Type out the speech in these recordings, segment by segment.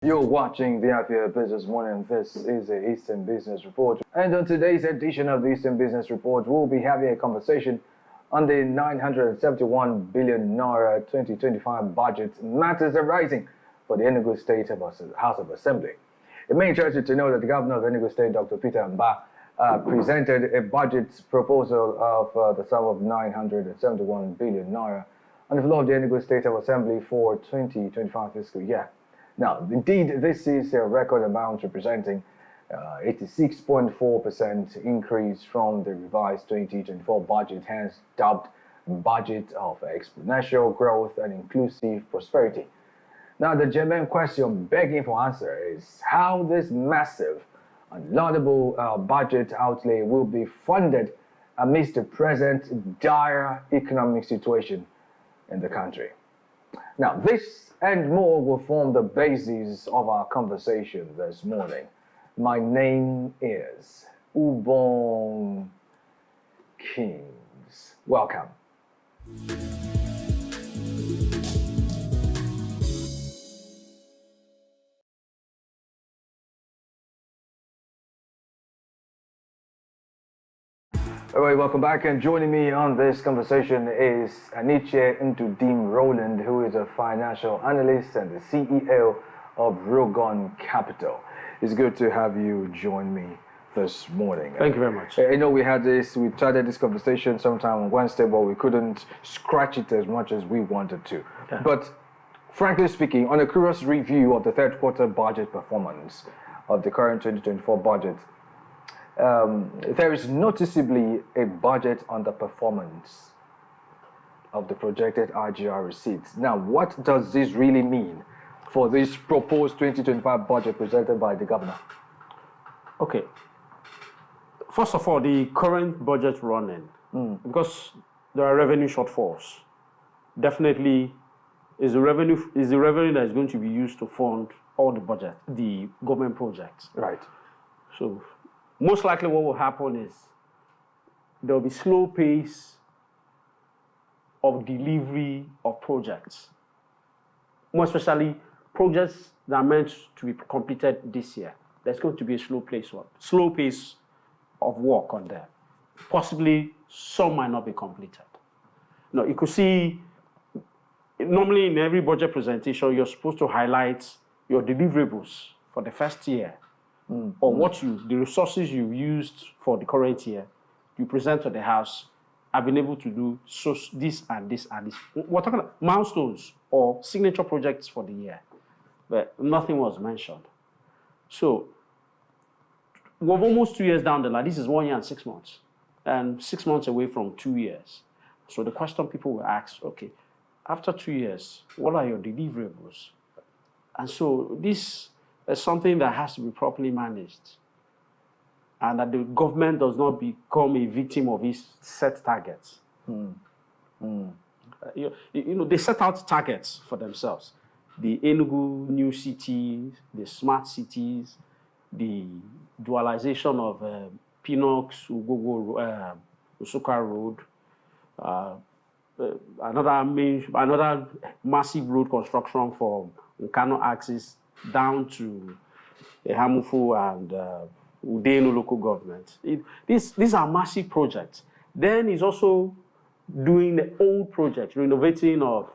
You're watching the Afia Business Morning. This is the Eastern Business Report. And on today's edition of the Eastern Business Report, we'll be having a conversation on the 971 billion Naira 2025 budget matters arising for the Enugu State House of Assembly. It may interest you to know that the Governor of Enugu State, Dr. Mbah, presented a budget proposal of the sum of 971 billion Naira on the floor of the Enugu State House of Assembly for 2025 fiscal year. Now, indeed, this is a record amount representing 86.4% increase from the revised 2024 budget, hence dubbed budget of exponential growth and inclusive prosperity. Now, the german question begging for answer is how this massive and laudable budget outlay will be funded amidst the present dire economic situation in the country. Now, this and more will form the basis of our conversation this morning. My name is Ubong Kings. Welcome. All right, welcome back, and joining me on this conversation is Anitche Roland, who is a financial analyst and the CEO of Rogon Capital. It's good to have you join me this morning. Thank you very much. I know we started this conversation sometime on Wednesday, but we couldn't scratch it as much as we wanted to. Yeah. But frankly speaking, on a curious review of the third quarter budget performance of the current 2024 budget, there is noticeably a budget underperformance of the projected RGR receipts. Now, what does this really mean for this proposed 2025 budget presented by the governor? Okay. First of all, the current budget running, because there are revenue shortfalls, definitely is the revenue that is going to be used to fund all the government projects. Right. So most likely what will happen is there will be slow pace of delivery of projects, more especially projects that are meant to be completed this year. There's going to be a slow pace of work on them. Possibly some might not be completed. Now, you could see, normally in every budget presentation, you're supposed to highlight your deliverables for the first year. Or the resources you used for the current year, you present to the House, I've been able to do this and this and this. We're talking about milestones or signature projects for the year, but nothing was mentioned. So we're almost 2 years down the line. This is 1 year and 6 months, and 6 months away from 2 years. So the question people will ask, okay, after 2 years, what are your deliverables? And so this is something that has to be properly managed, and that the government does not become a victim of its set targets. They set out targets for themselves. The Enugu new cities, the smart cities, the dualization of Pinox, Ugogo, Usuka Road, another massive road construction from Nkano axis down to Hamufu and Udenu local government. These are massive projects. Then he's also doing the old projects, renovating of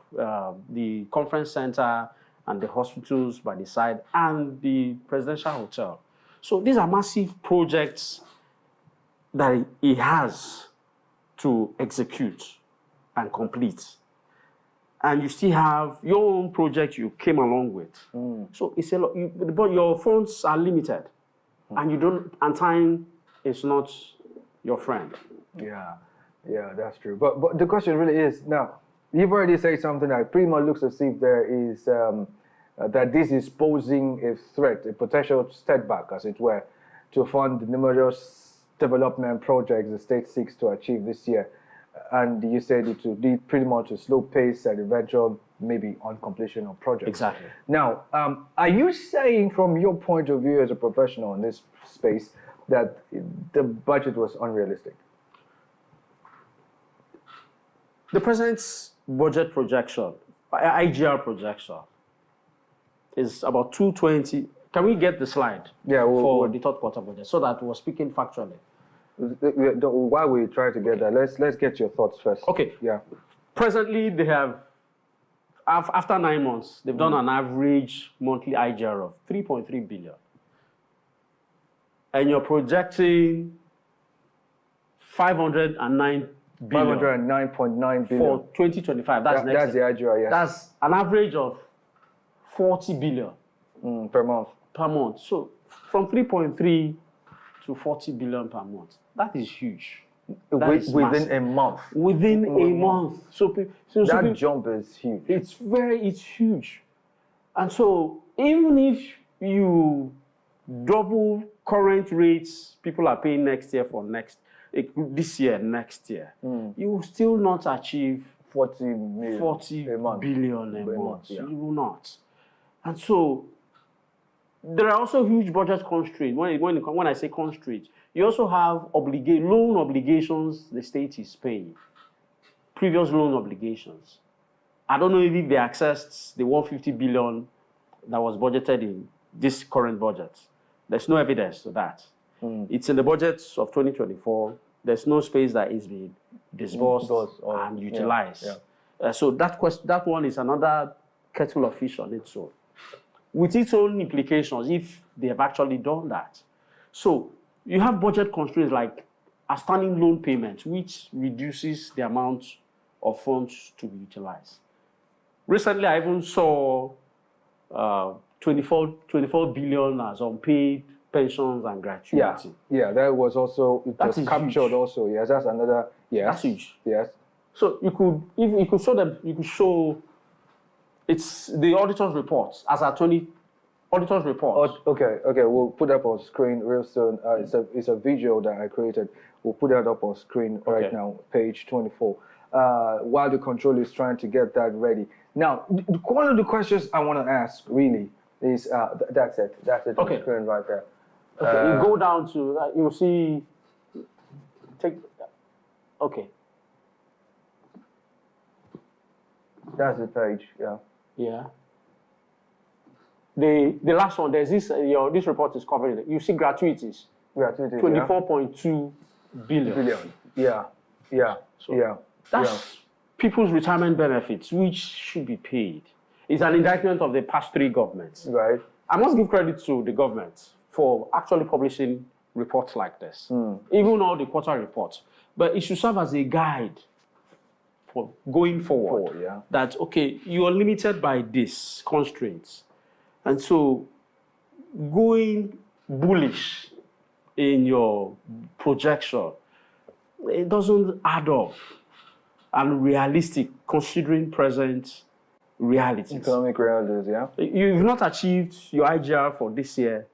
the conference center and the hospitals by the side and the presidential hotel. So these are massive projects that he has to execute and complete. And you still have your own project you came along with. So it's a lot, but your funds are limited, and time is not your friend. Yeah, that's true. But the question really is, now, you've already said something that pretty much looks as if there is, that this is posing a threat, a potential setback, as it were, to fund the numerous development projects the state seeks to achieve this year. And you said it would be pretty much a slow pace and eventual, maybe on completion of projects. Exactly. Now, are you saying from your point of view as a professional in this space that the budget was unrealistic? The president's budget projection, IGR projection, is about 220. Can we get the slide Yeah, for the third quarter budget so that we're speaking factually? While we try to get that, let's get your thoughts first. Okay. Yeah. Presently, they have, after 9 months, they've done an average monthly IGR of 3.3 billion. And you're projecting 509 billion. 509.9 billion. For 2025. That's the IGR, yes. That's an average of 40 billion. Per month. Per month. So from 3.3 to 40 billion per month. That is huge. Within a month. Within a month. So that jump is huge. It's huge. And so even if you double current rates people are paying next year for this year, next year, you will still not achieve 40 billion a month. Yeah. You will not. And so there are also huge budget constraints. When I say constraints, you also have loan obligations the state is paying. Previous loan obligations. I don't know if they accessed the 150 billion that was budgeted in this current budget. There's no evidence to that. It's in the budgets of 2024. There's no space that is being disbursed and utilized. Yeah. So that one is another kettle of fish on its own, with its own implications if they have actually done that. So you have budget constraints like outstanding loan payments, which reduces the amount of funds to be utilized. Recently, I even saw 24 billion as unpaid pensions and gratuity. Yeah, that was also captured huge. Also. Yes, that's another. Yes, that's huge. Yes. So you could show them. You could show. It's the auditor's reports as our auditor's report. Okay. We'll put up on screen real soon. It's a video that I created. We'll put that up on screen right now, page 24. While the controller is trying to get that ready. Now, one of the questions I want to ask really is that's it. That's it on the screen right there. Okay, you go down to you'll see. Okay. That's the page. Yeah. Yeah. The last one, there's this. This report is covering it. You see gratuities. 24.2 billion. Yeah. That's people's retirement benefits, which should be paid. It's an indictment of the past three governments. Right. I must give credit to the government for actually publishing reports like this, even all the quarter reports. But it should serve as a guide for going forward. That, okay, you are limited by these constraints. And so going bullish in your projection, it doesn't add up and realistic considering present realities. Economic realities, yeah. You've not achieved your IGR for this year.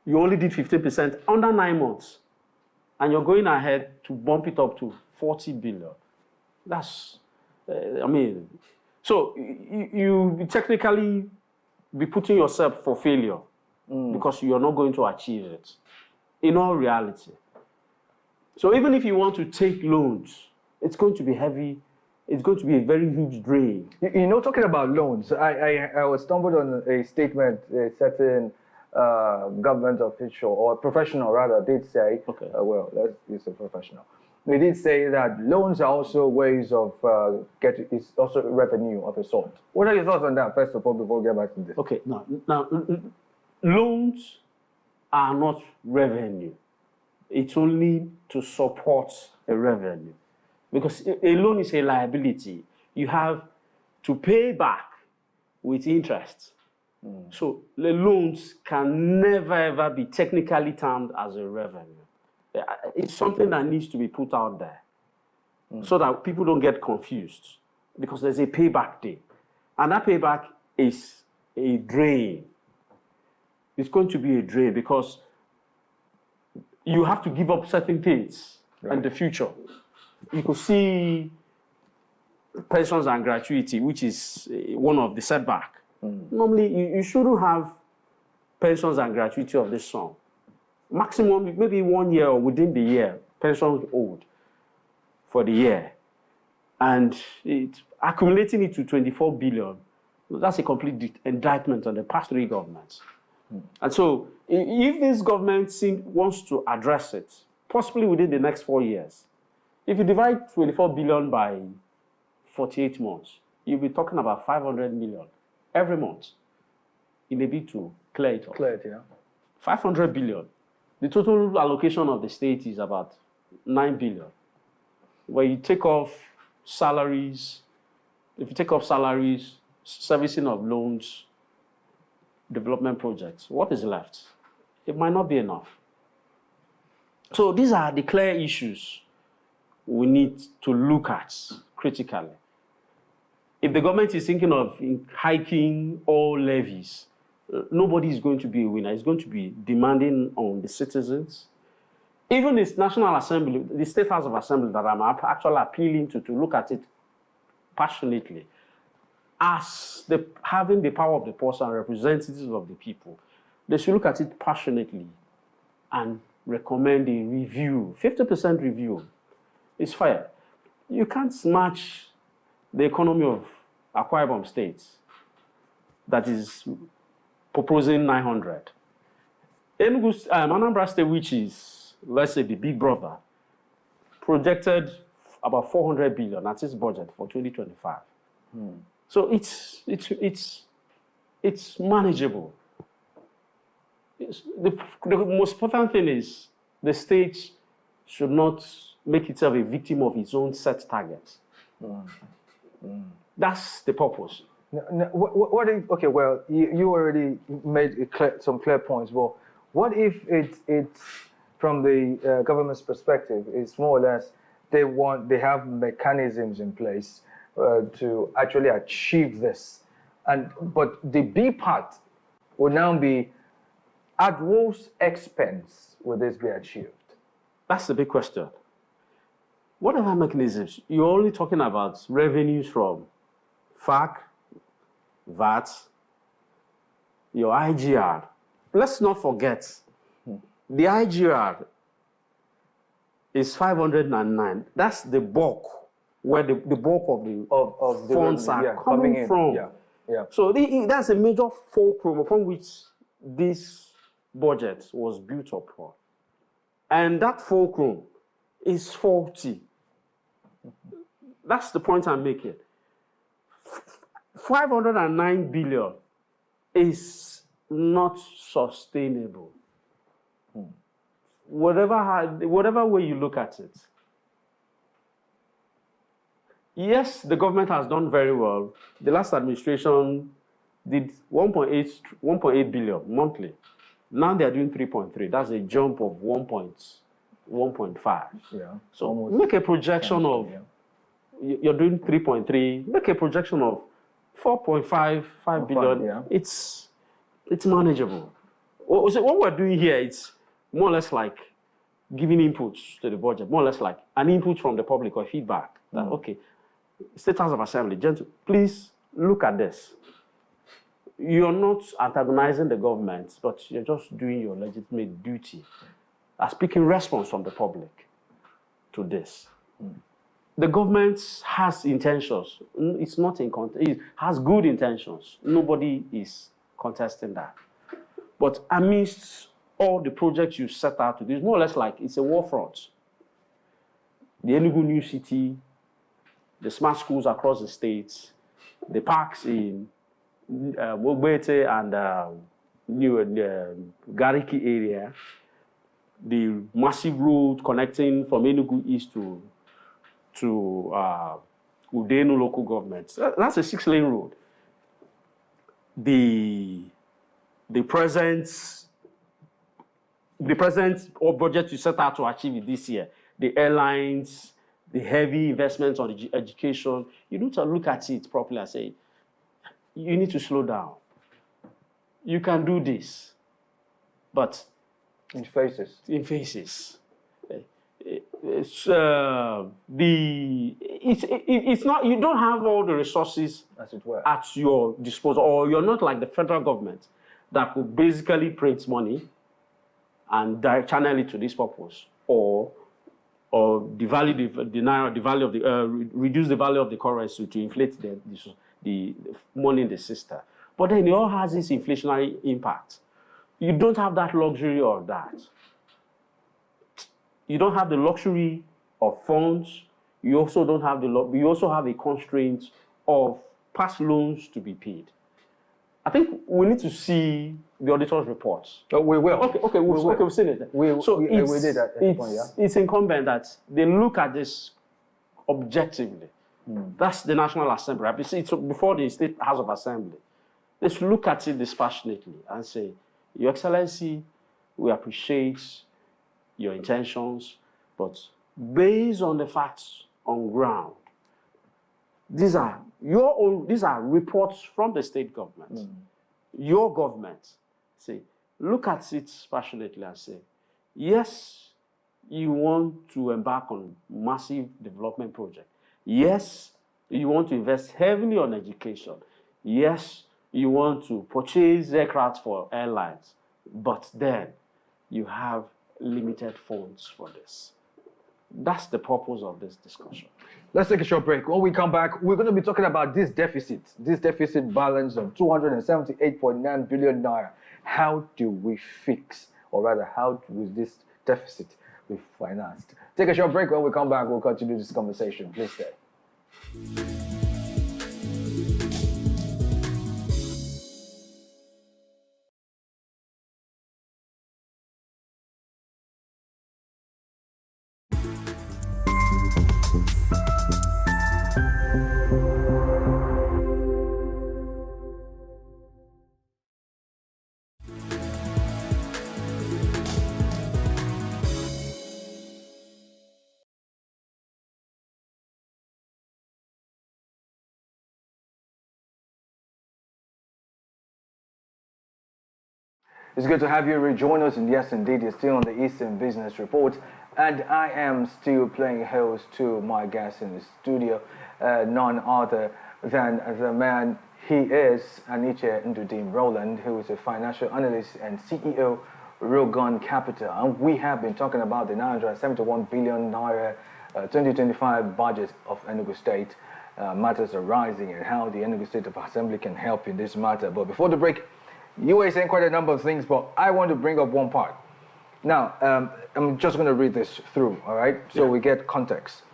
You only did 15% under 9 months. And you're going ahead to bump it up to 40 billion. That's, so you technically be putting yourself for failure because you're not going to achieve it in all reality. So even if you want to take loans, it's going to be heavy. It's going to be a very huge drain. Talking about loans, I was stumbled on a statement a certain government official or professional rather did say. Okay. Let's use a professional. They did say that loans are also ways of it's also revenue of a sort. What are your thoughts on that, first of all, before we get back to this? Okay, now loans are not revenue. It's only to support a revenue. Because a loan is a liability. You have to pay back with interest. So the loans can never, ever be technically termed as a revenue. It's something that needs to be put out there so that people don't get confused because there's a payback day. And that payback is a drain. It's going to be a drain because you have to give up certain things in the future. You could see pensions and gratuity, which is one of the setback. Normally, you shouldn't have pensions and gratuity of this sum. Maximum, maybe 1 year or within the year, pensions owed for the year. And accumulating it to 24 billion That's a complete indictment on the past three governments. And so, if this government wants to address it, possibly within the next 4 years, if you divide 24 billion by 48 months, you'll be talking about 500 million every month in a bid to clear it off. 500 billion. The total allocation of the state is about 9 billion. When you take off salaries, servicing of loans, development projects, what is left? It might not be enough. So these are the clear issues we need to look at critically. If the government is thinking of hiking all levies, nobody is going to be a winner. It's going to be demanding on the citizens. Even this National Assembly, the State House of Assembly that I'm actually appealing to look at it passionately, as having the power of the purse and representatives of the people, they should look at it passionately and recommend a review. 50% review is fair. You can't match the economy of Akwa Ibom State that is proposing 900. Anambra State, which is, let's say, the big brother, projected about 400 billion. That's its budget for 2025. So it's manageable. The most important thing is the state should not make itself a victim of its own set targets. That's the purpose. What if, okay, well, you already made some clear points. Well, what if it's from the government's perspective, it's more or less they have mechanisms in place to actually achieve this, but the B part will now be, at whose expense will this be achieved? That's the big question. What are the mechanisms? You're only talking about revenues from FAC, VAT, your IGR. Let's not forget, the IGR is 509. That's the bulk, where the bulk of the funds are coming from. So that's a major fulcrum upon which this budget was built upon. And that fulcrum is faulty. That's the point I'm making. 509 billion is not sustainable. Whatever way you look at it. Yes, the government has done very well. The last administration did 1.8 billion monthly. Now they are doing 3.3. That's a jump of 1.5. So make a projection of, you're doing 3.3, make a projection of 4.5 billion. It's manageable. So what we're doing here, it's more or less like giving inputs to the budget, more or less like an input from the public or feedback. That, okay, State House of Assembly, please look at this. You're not antagonizing the government, but you're just doing your legitimate duty as speaking response from the public to this. The government has intentions. It's not in it has good intentions. Nobody is contesting that. But amidst all the projects you set out to do, it's more or less like it's a war front. The Enugu New City, the smart schools across the states, the parks in Wogbete and Gariki area, the massive road connecting from Enugu East to Udenu local government. That's a 6-lane road. The present budget you set out to achieve it this year, the airlines, the heavy investments on education, you need to look at it properly and say, you need to slow down. You can do this, but in phases. It's not, you don't have all the resources, as it were, at your disposal, or you're not like the federal government that could basically print money and channel it to this purpose, or devalue the Naira, reduce the value of the currency to inflate the the money in the system. But then it all has this inflationary impact. You don't have that luxury of that. You don't have the luxury of funds. You also don't have you also have a constraint of past loans to be paid. I think we need to see the auditor's reports. Oh, we will. Okay, we've seen it. We did that at the point, yeah? It's incumbent that they look at this objectively. That's the National Assembly. It's before the State House of Assembly. They should look at it dispassionately and say, Your Excellency, we appreciate your intentions, but based on the facts on ground, these are reports from the state government. Your government, say, look at it passionately and say, yes, you want to embark on massive development project. Yes, you want to invest heavily on education. Yes, you want to purchase aircraft for airlines. But then you have limited funds for this. That's the purpose of this discussion. Let's take a short break. When we come back, we're going to be talking about this deficit balance of 278.9 billion naira. How do we fix, or rather, how will this deficit be financed? Take a short break. When we come back, we'll continue this conversation. Please stay. It's good to have you rejoin us, and yes, indeed, you're still on the Eastern Business Report, and I am still playing host to my guest in the studio, none other than the man he is, Anitche Roland, who is a financial analyst and CEO, Rogon Capital, and we have been talking about the 971 billion naira 2025 budget of Enugu State, matters arising, and how the Enugu State Assembly can help in this matter. But before the break, you were saying quite a number of things, but I want to bring up one part. Now, I'm just going to read this through, all right? So we get context.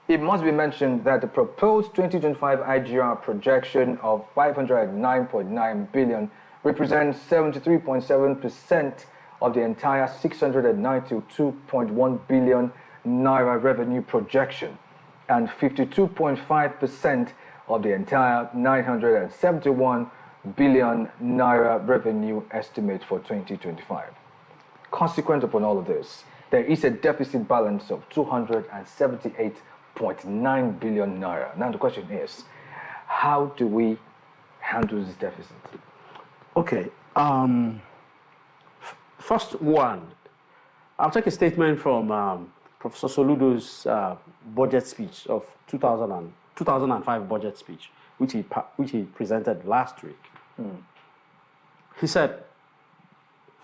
It must be mentioned that the proposed 2025 IGR projection of 509.9 billion represents 73.7% of the entire 692.1 billion naira revenue projection and 52.5% of the entire 971 billion naira revenue estimate for 2025. Consequent upon all of this, there is a deficit balance of 278.9 billion naira. Now the question is, how do we handle this deficit? Okay. First one, I'll take a statement from Professor Soludo's budget speech of 2005 budget speech, which he presented last week. He said,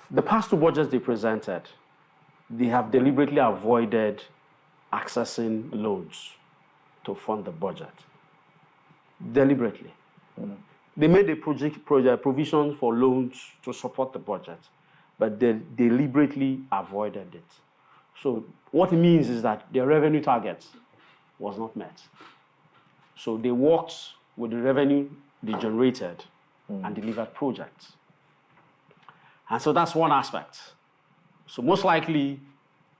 the past two budgets they presented, they have deliberately avoided accessing loans to fund the budget. Deliberately. They made a project provision for loans to support the budget, but they deliberately avoided it. So what it means is that their revenue target was not met. So they worked with the revenue they generated and delivered projects. And so that's one aspect. So most likely,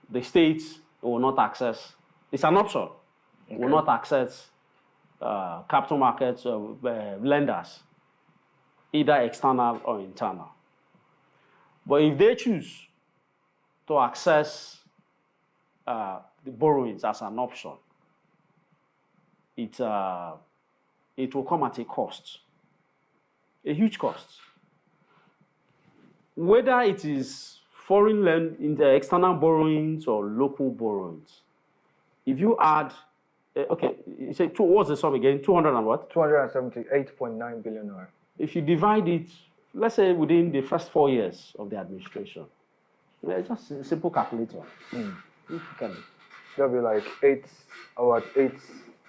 the state will not access, it's an option, will not access capital markets lenders, either external or internal. But if they choose to access the borrowings as an option, it will come at a cost, a huge cost. Whether it is foreign external borrowings or local borrowings, if you add, you say, what's the sum again? 200 and what? 278.9 billion naira. If you divide it, let's say within the first 4 years of the administration, just a simple calculator. That'll be like 8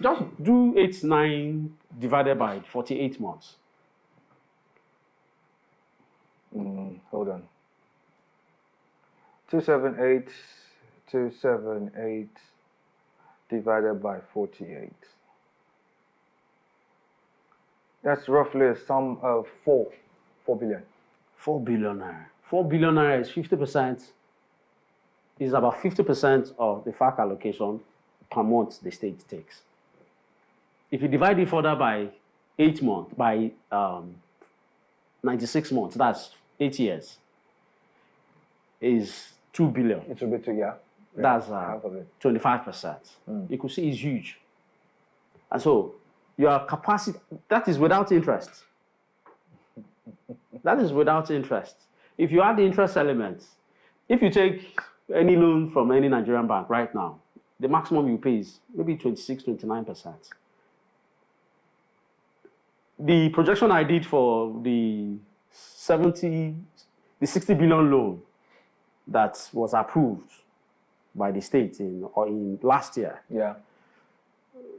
Just do 89 divided by 48 months. Hold on. 278 divided by 48. That's roughly a sum of 4 billion. 4 billion naira. 4 billion naira is 50%, is about 50% of the FAC allocation per month the state takes. If you divide it further by 8 months, by 96 months, that's 8 years, is 2 billion. It's a bit too, yeah. That's half of it. 25%. You could see it's huge. And so your capacity, that is without interest. That is without interest. If you add the interest elements, if you take any loan from any Nigerian bank right now, the maximum you pay is maybe 26, 29%. The projection I did for the 60 billion loan that was approved by the state in last year, Yeah.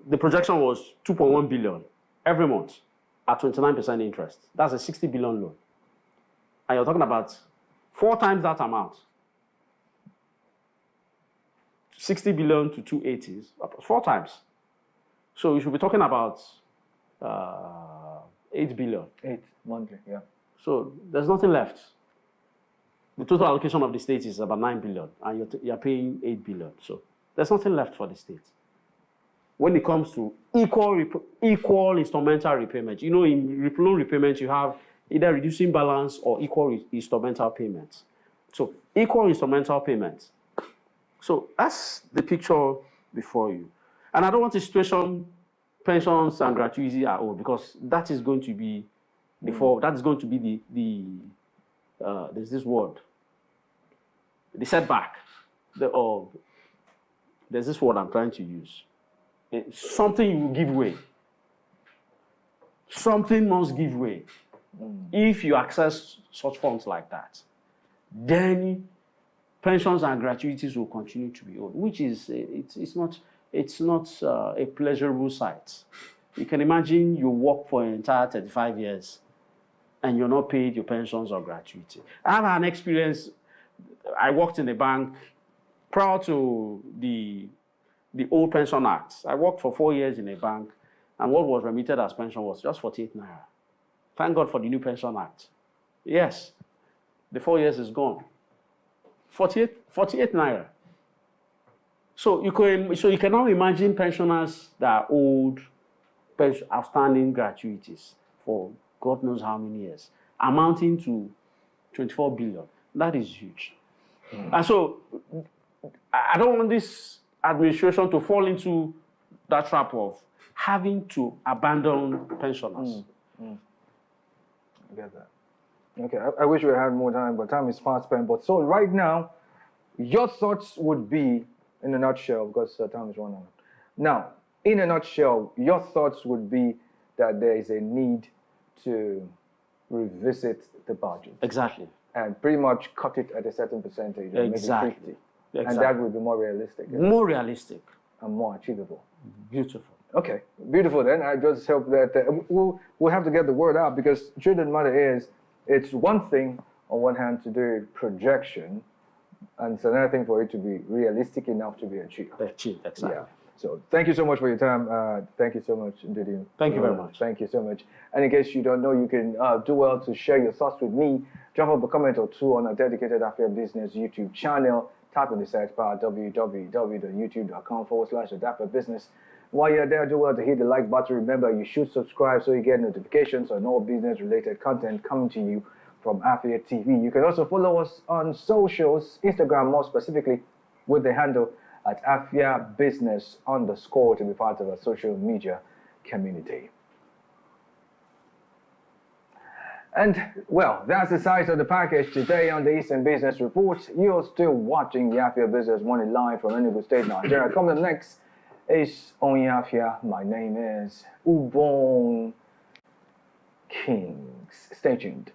the projection was 2.1 billion every month at 29% interest. That's a 60 billion loan. And you're talking about 4 times that amount. 60 billion to 280, 4 times. So you should be talking about 8 billion. 8 monthly, yeah. So there's nothing left. The total allocation of the state is about 9 billion, and you're paying 8 billion. So there's nothing left for the state. When it comes to equal instrumental repayment, you know, in loan repayment, you have either reducing balance or equal instrumental payments. So equal instrumental payments. So that's the picture before you. And I don't want a situation, pensions and gratuity are owed, because that is going to be that is going to be there's this word, the setback. There's this word I'm trying to use. Something will give way. Something must give way. If you access such funds like that, then pensions and gratuities will continue to be owed, which is it's not a pleasurable sight. You can imagine you work for an entire 35 years and you're not paid your pensions or gratuity. I have an experience. I worked in a bank prior to the old Pension Act. I worked for 4 years in a bank, and what was remitted as pension was just 48 naira. Thank God for the new Pension Act. Yes, the 4 years is gone. 48 naira. So you can now imagine pensioners that are owed outstanding gratuities for God knows how many years, amounting to 24 billion. That is huge. And so I don't want this administration to fall into that trap of having to abandon pensioners. I get that. Okay, I wish we had more time, but time is fast spent. But so right now, your thoughts would be, in a nutshell, because time is running out. Now, in a nutshell, your thoughts would be that there is a need to revisit the budget. Exactly. And pretty much cut it at a certain percentage, Exactly. maybe 50. Exactly. And that would be more realistic. More realistic. And more achievable. Beautiful. Okay, beautiful then. I just hope that we'll have to get the word out, because the truth of the matter is, it's one thing on one hand to do projection, and it's another thing for it to be realistic enough to be achieved. Achieved, exactly. Yeah. So thank you so much for your time. Thank you so much, Ndidi. Thank you very much. Thank you so much. And in case you don't know, you can do well to share your thoughts with me. Drop up a comment or two on our dedicated Afia Business YouTube channel. Type in the search bar www.youtube.com/Afia While you're there, do well to hit the like button. Remember, you should subscribe so you get notifications on all business-related content coming to you from Afia TV. You can also follow us on socials, Instagram more specifically, with the handle at Afia Business _ to be part of our social media community. And, well, that's the size of the package today on the Eastern Business Report. You're still watching the Afia Business Morning live from Enugu State, Nigeria. Coming up next is on Afia. My name is Ubon Kings. Stay tuned.